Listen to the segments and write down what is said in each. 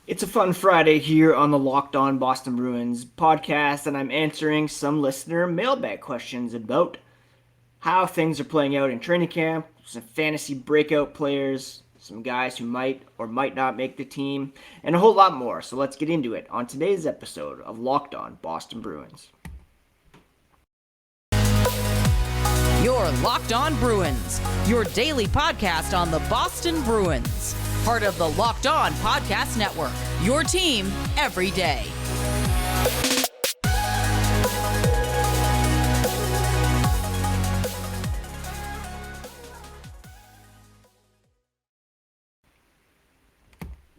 It's a fun Friday here on the Locked On Boston Bruins podcast, and I'm answering some listener mailbag questions about how things are playing out in training camp, some fantasy breakout players, some guys who might or might not make the team, and a whole lot more. So let's get into it on today's episode of Locked On Boston Bruins. Your Locked On Bruins, your daily podcast on the Boston Bruins. Part of the Locked On Podcast Network, your team every day.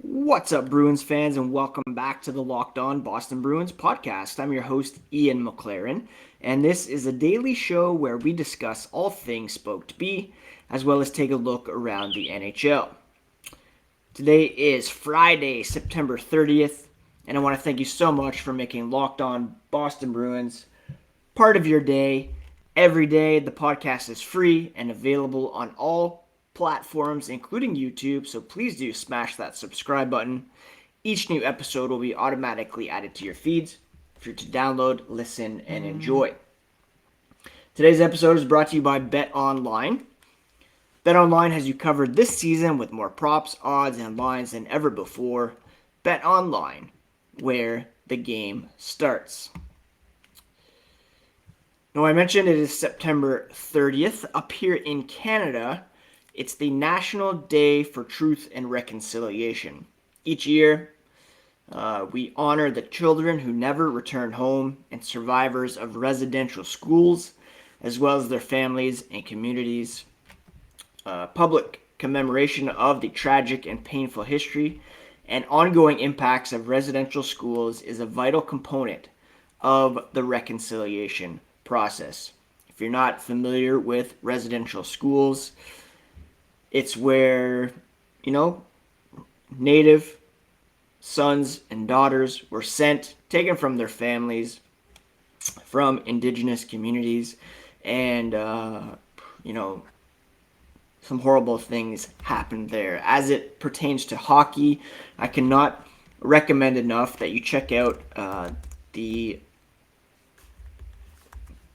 What's up, Bruins fans, and welcome back to the Locked On Boston Bruins podcast. I'm your host, Ian McLaren, and this is a daily show where we discuss all things Spoke to Be, as well as take a look around the NHL. Today is Friday, September 30th, and I want to thank you so much for making Locked On Boston Bruins part of your day. Every day, the podcast is free and available on all platforms, including YouTube, so please do smash that subscribe button. Each new episode will be automatically added to your feeds for you to download, listen, and enjoy. Today's episode is brought to you by BetOnline. BetOnline has you covered this season with more props, odds, and lines than ever before. BetOnline, where the game starts. Now, I mentioned it is September 30th. Up here in Canada, it's the National Day for Truth and Reconciliation. Each year, we honor the children who never return home and survivors of residential schools, as well as their families and communities. Public commemoration of the tragic and painful history and ongoing impacts of residential schools is a vital component of the reconciliation process. If you're not familiar with residential schools, it's where, Native sons and daughters were taken from their families, from indigenous communities, and, some horrible things happened there. As it pertains to hockey, I cannot recommend enough that you check out the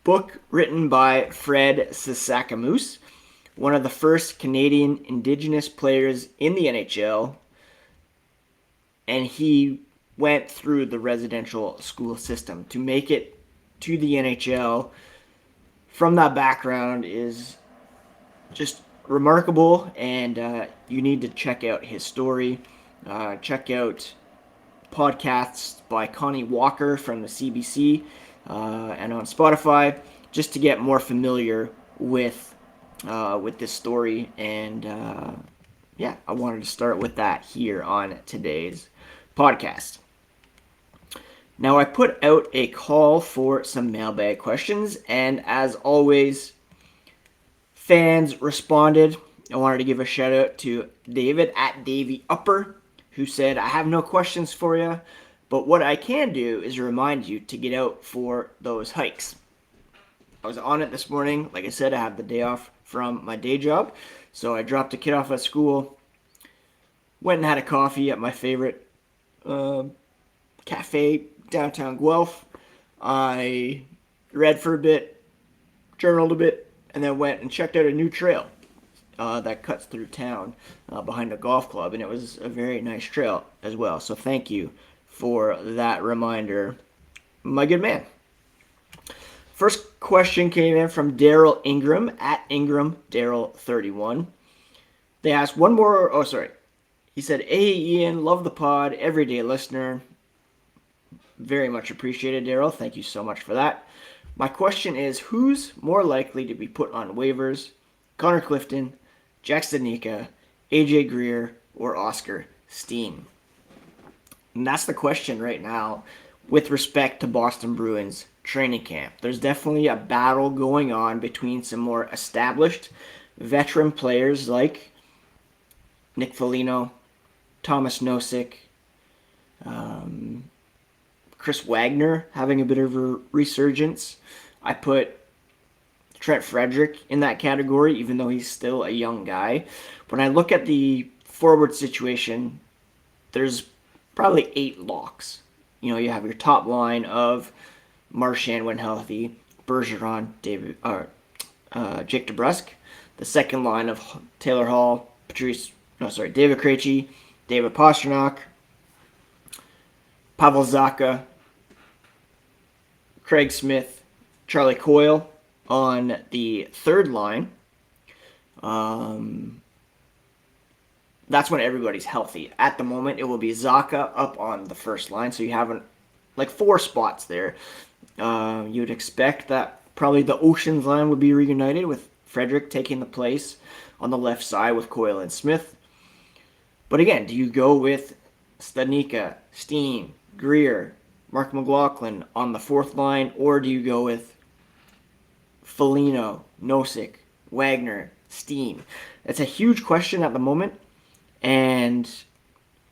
book written by Fred Sasakamoose, one of the first Canadian Indigenous players in the NHL, and he went through the residential school system. To make it to the NHL from that background is just remarkable, and you need to check out his story. Check out podcasts by Connie Walker from the CBC and on Spotify, just to get more familiar with this story. And I wanted to start with that here on today's podcast. Now, I put out a call for some mailbag questions, and as always, fans responded. I wanted to give a shout out to David at Davy Upper, who said, I have no questions for you, but what I can do is remind you to get out for those hikes. I was on it this morning. Like I said, I have the day off from my day job, so I dropped a kid off at school, went and had a coffee at my favorite cafe downtown Guelph. I read for a bit, journaled a bit, and then went and checked out a new trail that cuts through town behind a golf club, and it was a very nice trail as well. So thank you for that reminder, my good man. First question came in from Daryl Ingram at Ingram Daryl 31. They asked one more. He said, "Hey Ian, love the pod, everyday listener." Very much appreciated, Daryl. Thank you so much for that. My question is, who's more likely to be put on waivers? Connor Clifton, Jack Studnicka, AJ Greer, or Oskar Steen? And that's the question right now with respect to Boston Bruins training camp. There's definitely a battle going on between some more established veteran players like Nick Foligno, Thomas Nosek, Chris Wagner having a bit of a resurgence. I put Trent Frederick in that category, even though he's still a young guy. When I look at the forward situation, there's probably 8 locks. You have your top line of Marchand when healthy, Bergeron, Jake DeBrusk. The second line of Taylor Hall, David Krejci, David Pastrnak, Pavel Zacha, Craig Smith, Charlie Coyle on the third line. That's when everybody's healthy. At the moment, it will be Zacha up on the first line, so you have like 4 spots there. You'd expect that probably the Oceans line would be reunited with Frederick taking the place on the left side with Coyle and Smith. But again, do you go with Studnicka, Steen, Greer, Mark McLaughlin on the fourth line, or do you go with Foligno, Nosek, Wagner, Steen? It's a huge question at the moment, and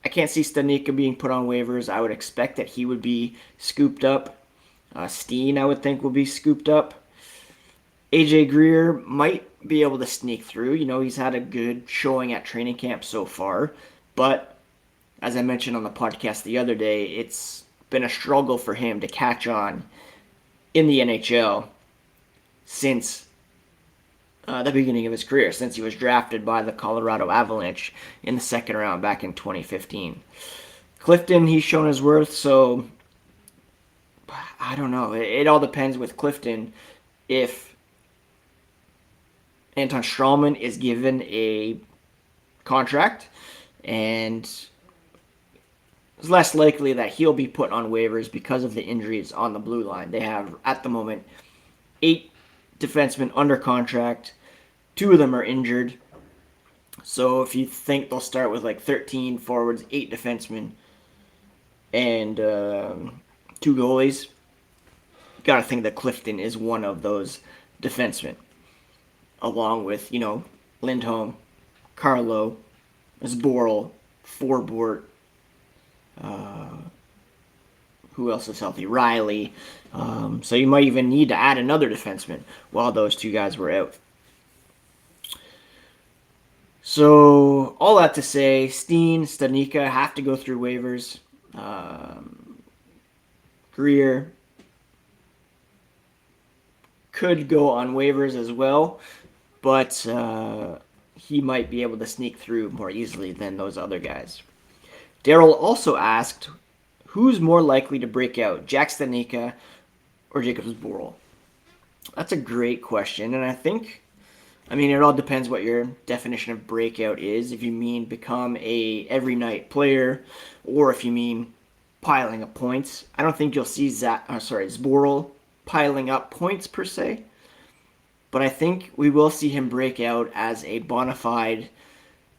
I can't see Studnicka being put on waivers. I would expect that he would be scooped up. Steen, I would think, will be scooped up. AJ Greer might be able to sneak through. He's had a good showing at training camp so far, but as I mentioned on the podcast the other day, it's been a struggle for him to catch on in the NHL since the beginning of his career, since he was drafted by the Colorado Avalanche in the second round back in 2015. Clifton, he's shown his worth, so I don't know. It all depends with Clifton if Anton Strawman is given a contract, and it's less likely that he'll be put on waivers because of the injuries on the blue line. They have, at the moment, 8 defensemen under contract. 2 of them are injured. So if you think they'll start with like 13 forwards, 8 defensemen, and 2 goalies, you got to think that Clifton is one of those defensemen, along with, Lindholm, Carlo, Zboril, Forbort, who else is healthy? Reilly. So you might even need to add another defenseman while those 2 guys were out. So all that to say, Steen, Studnicka have to go through waivers. Greer could go on waivers as well, but he might be able to sneak through more easily than those other guys. Daryl also asked, who's more likely to break out, Jack Studnicka or Jakub Zboril? That's a great question, and it all depends what your definition of breakout is. If you mean become a every night player, or if you mean piling up points. I don't think you'll see Zboril piling up points per se, but I think we will see him break out as a bona fide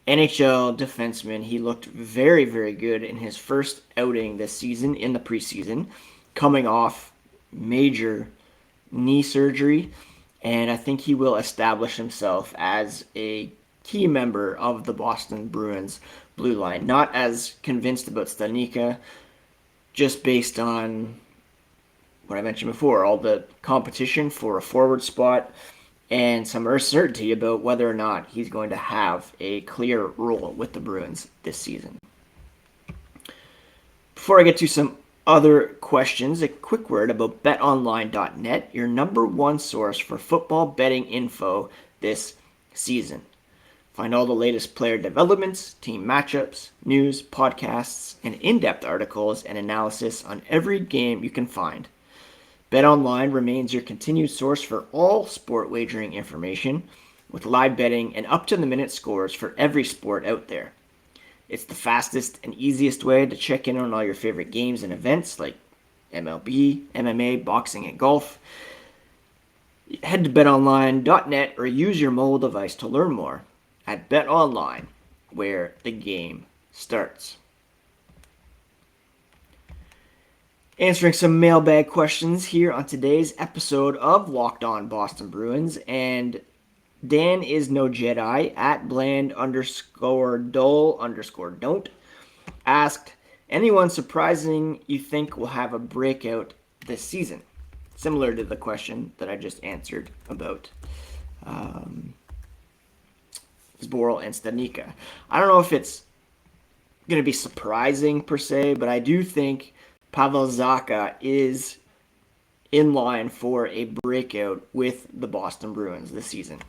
NHL defenseman. He looked very, very good in his first outing this season in the preseason, coming off major knee surgery, and I think he will establish himself as a key member of the Boston Bruins blue line. Not as convinced about Studnicka, just based on what I mentioned before, all the competition for a forward spot and some uncertainty about whether or not he's going to have a clear role with the Bruins this season. Before I get to some other questions, a quick word about BetOnline.net, your number one source for football betting info this season. Find all the latest player developments, team matchups, news, podcasts, and in-depth articles and analysis on every game you can find. BetOnline remains your continued source for all sport wagering information, with live betting and up-to-the-minute scores for every sport out there. It's the fastest and easiest way to check in on all your favorite games and events like MLB, MMA, boxing, and golf. Head to betonline.net or use your mobile device to learn more at BetOnline, where the game starts. Answering some mailbag questions here on today's episode of Locked On Boston Bruins, and Dan is no Jedi at bland_dull_don't asked, anyone surprising you think will have a breakout this season? Similar to the question that I just answered about Zboril and Studnicka. I don't know if it's going to be surprising per se, but I do think Pavel Zacha is in line for a breakout with the Boston Bruins this season.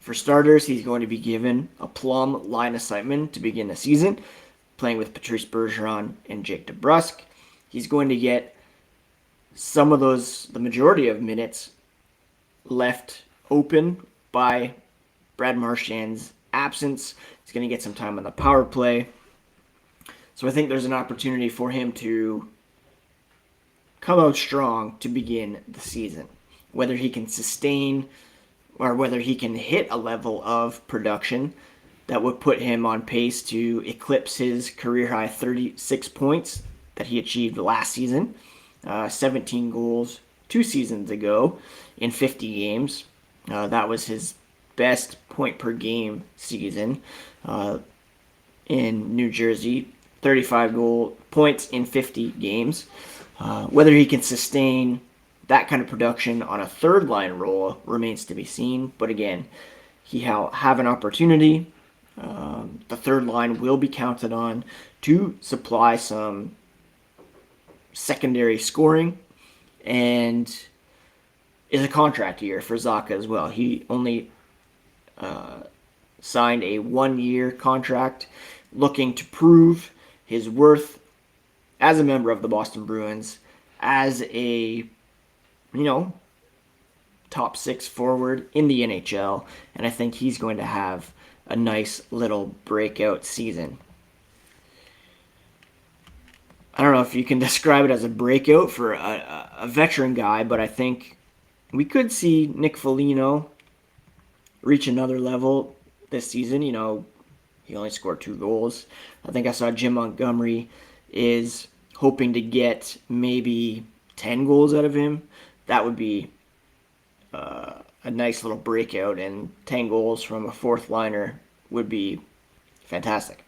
For starters, he's going to be given a plum line assignment to begin the season, playing with Patrice Bergeron and Jake DeBrusk. He's going to get the majority of minutes left open by Brad Marchand's absence. He's going to get some time on the power play. So I think there's an opportunity for him to come out strong to begin the season. Whether he can sustain or whether he can hit a level of production that would put him on pace to eclipse his career-high 36 points that he achieved last season, 17 goals 2 seasons ago in 50 games. That was his best point-per-game season in New Jersey, 35 points in 50 games. Whether he can sustain that kind of production on a third-line role remains to be seen. But again, he'll have an opportunity. The third line will be counted on to supply some secondary scoring, and is a contract year for Zacha as well. He only signed a 1-year contract, looking to prove his worth as a member of the Boston Bruins, as a top 6 forward in the NHL, and I think he's going to have a nice little breakout season. I don't know if you can describe it as a breakout for a veteran guy, but I think we could see Nick Foligno reach another level this season. He only scored 2 goals. I think I saw Jim Montgomery is hoping to get maybe 10 goals out of him. That would be a nice little breakout, and 10 goals from a fourth liner would be fantastic.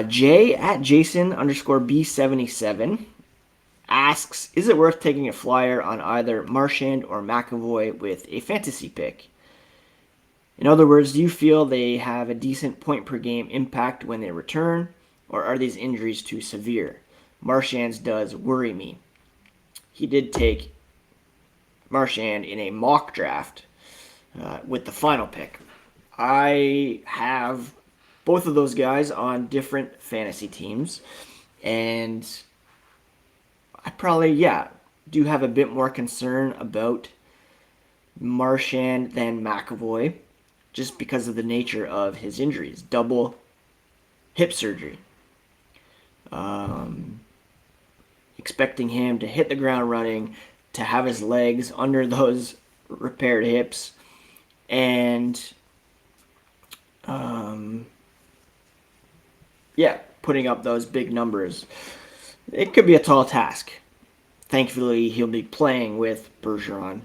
Jay at Jason_B77 asks, is it worth taking a flyer on either Marchand or McAvoy with a fantasy pick? In other words, do you feel they have a decent point per game impact when they return, or are these injuries too severe? Marchand's does worry me. He did take Marchand in a mock draft with the final pick. I have both of those guys on different fantasy teams, and I probably, do have a bit more concern about Marchand than McAvoy, just because of the nature of his injuries. Double hip surgery. Expecting him to hit the ground running, to have his legs under those repaired hips, and putting up those big numbers. It could be a tall task. Thankfully, he'll be playing with Bergeron,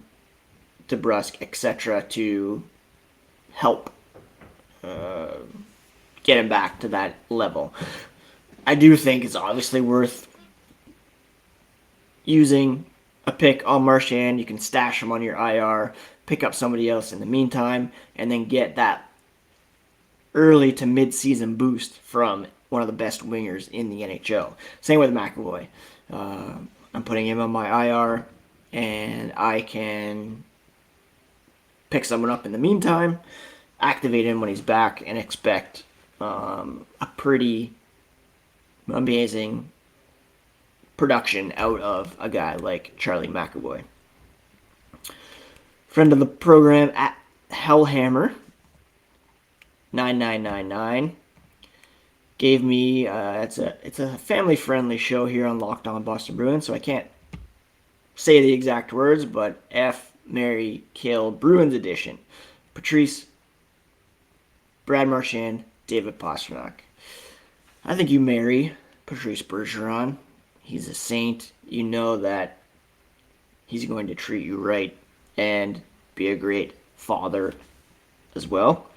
DeBrusk, etc. to help get him back to that level. I do think it's obviously worth using a pick on Marchand. You can stash him on your IR, pick up somebody else in the meantime, and then get that early to mid-season boost from one of the best wingers in the NHL. Same with McAvoy. I'm putting him on my IR, and I can pick someone up in the meantime, activate him when he's back, and expect a pretty amazing production out of a guy like Charlie McAvoy. Friend of the program at Hellhammer 9999 gave me it's a family friendly show here on Locked On Boston Bruins, so I can't say the exact words, but F, Marry, Kill, Bruins edition. Patrice, Brad Marchand, David Pastrnak. I think you marry Patrice Bergeron. He's a saint. You know that he's going to treat you right and be a great father as well.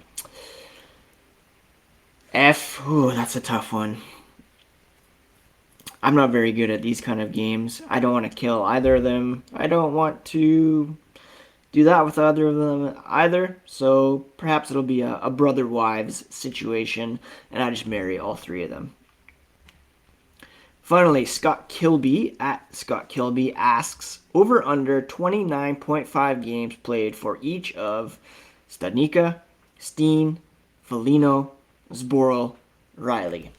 F, that's a tough one. I'm not very good at these kind of games. I don't want to kill either of them. I don't want to do that with either of them either. So perhaps it'll be a brother-wives situation, and I just marry all three of them. Finally, Scott Kilby at Scott Kilby asks, over under 29.5 games played for each of Studnicka, Steen, Foligno, Zboril, Reilly.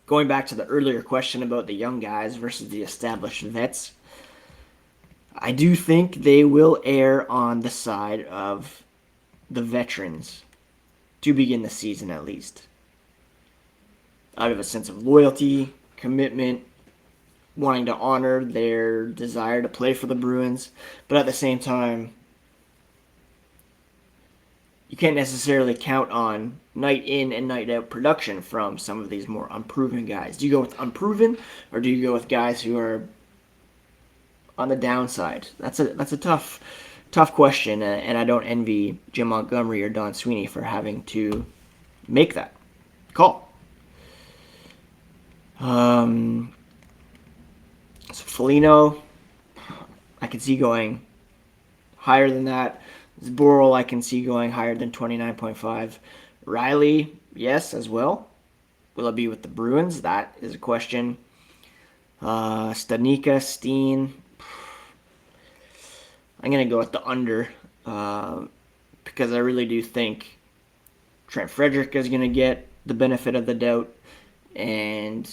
Going back to the earlier question about the young guys versus the established vets, I do think they will err on the side of the veterans to begin the season at least. Out of a sense of loyalty, commitment, wanting to honor their desire to play for the Bruins, but at the same time, you can't necessarily count on night in and night out production from some of these more unproven guys. Do you go with unproven, or do you go with guys who are on the downside? That's a tough question, and I don't envy Jim Montgomery or Don Sweeney for having to make that call. So Foligno, I can see going higher than that. Zboril, I can see going higher than 29.5. Reilly, yes, as well. Will it be with the Bruins? That is a question. Studnicka, Steen, I'm going to go with the under because I really do think Trent Frederick is going to get the benefit of the doubt and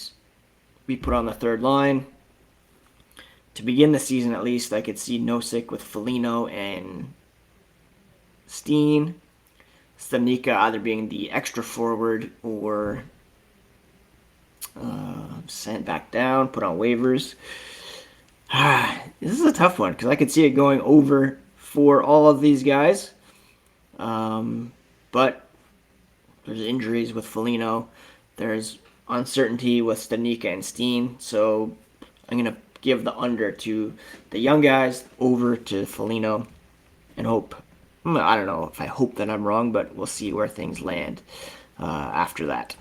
be put on the third line. To begin the season, at least, I could see Nosek with Foligno and Steen. Studnicka either being the extra forward or sent back down, put on waivers. This is a tough one because I could see it going over for all of these guys. But there's injuries with Foligno. There's uncertainty with Studnicka and Steen. So I'm going to give the under to the young guys, over to Foligno, and hope. I don't know if I hope that I'm wrong, but we'll see where things land after that.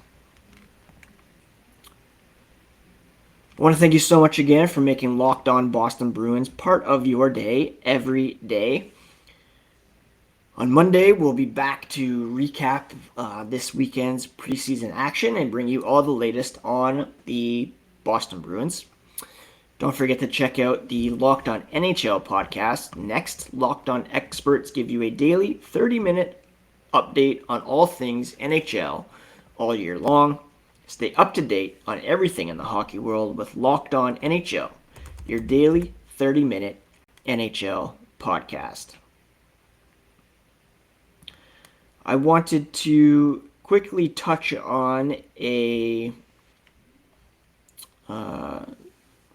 I want to thank you so much again for making Locked On Boston Bruins part of your day every day. On Monday, we'll be back to recap this weekend's preseason action and bring you all the latest on the Boston Bruins. Don't forget to check out the Locked On NHL podcast. Next, Locked On experts give you a daily 30-minute update on all things NHL all year long. Stay up to date on everything in the hockey world with Locked On NHL, your daily 30-minute NHL podcast. I wanted to quickly touch on a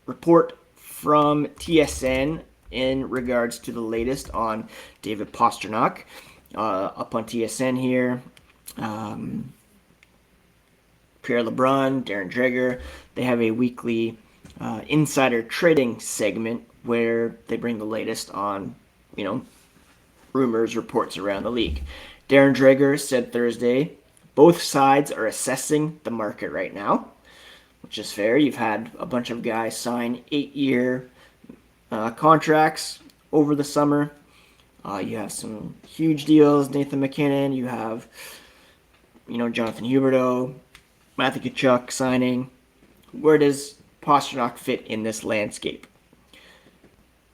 report from TSN in regards to the latest on David Pastrnak. Up on TSN here, Pierre LeBrun, Darren Dreger, they have a weekly insider trading segment where they bring the latest on, rumors, reports around the league. Darren Dreger said Thursday, both sides are assessing the market right now, which is fair. You've had a bunch of guys sign 8-year contracts over the summer. You have some huge deals, Nathan McKinnon. You have, Jonathan Huberdeau, Matthew Tkachuk signing. Where does Pastrnak fit in this landscape?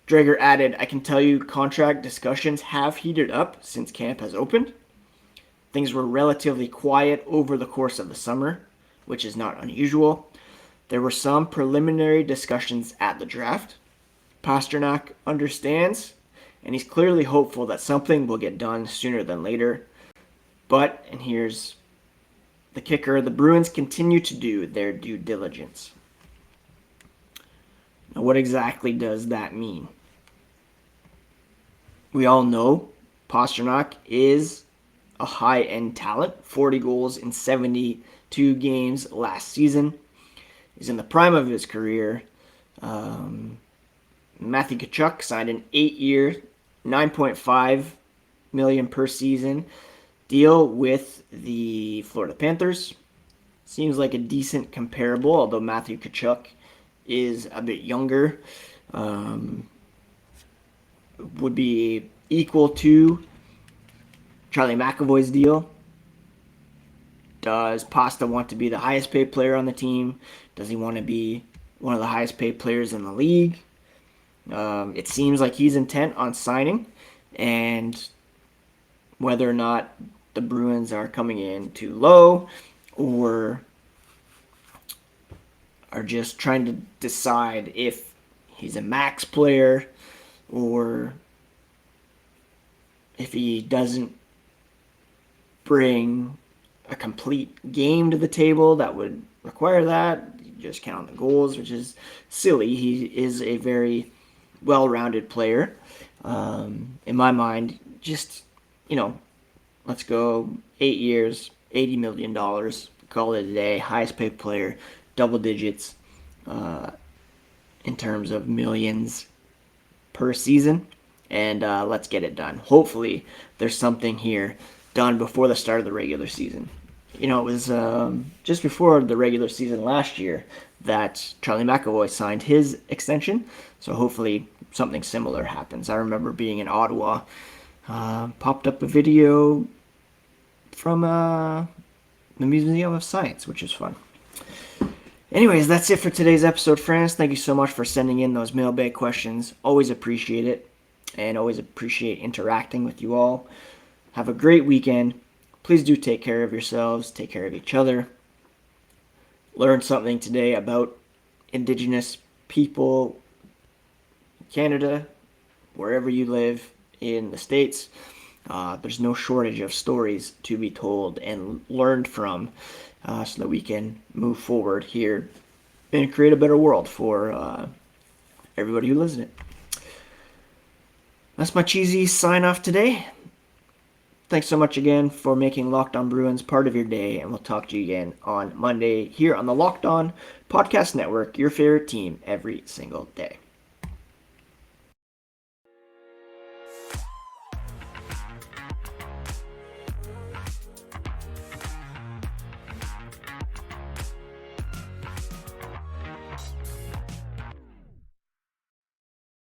Dreger added, I can tell you contract discussions have heated up since camp has opened. Things were relatively quiet over the course of the summer, which is not unusual. There were some preliminary discussions at the draft. Pastrnak understands, and he's clearly hopeful that something will get done sooner than later. But, and here's the kicker, the Bruins continue to do their due diligence. Now, what exactly does that mean? We all know Pastrnak is a high-end talent, 40 goals in 72 games last season. He's in the prime of his career. Matthew Tkachuk signed an 8-year, $9.5 million per season deal with the Florida Panthers. Seems like a decent comparable, although Matthew Tkachuk is a bit younger. would be equal to Charlie McAvoy's deal. Does Pasta want to be the highest paid player on the team? Does he want to be one of the highest paid players in the league? It seems like he's intent on signing, and whether or not the Bruins are coming in too low or are just trying to decide if he's a max player or if he doesn't bring a complete game to the table that would require that. You just count the goals, which is silly. He is a very well-rounded player. In my mind, just, let's go 8 years, $80 million, call it a day, highest paid player, double digits in terms of millions per season, and let's get it done. Hopefully, there's something here done before the start of the regular season. It was just before the regular season last year that Charlie McAvoy signed his extension, so hopefully something similar happens. I remember being in Ottawa, popped up a video from the Museum of Science, which is fun. Anyways, that's it for today's episode, friends. Thank you so much for sending in those mailbag questions. Always appreciate it, and always appreciate interacting with you all. Have a great weekend. Please do take care of yourselves, take care of each other. Learn something today about Indigenous people in Canada, wherever you live in the States. There's no shortage of stories to be told and learned from so that we can move forward here and create a better world for everybody who lives in it. That's my cheesy sign-off today. Thanks so much again for making Locked On Bruins part of your day, and we'll talk to you again on Monday here on the Locked On Podcast Network, your favorite team every single day.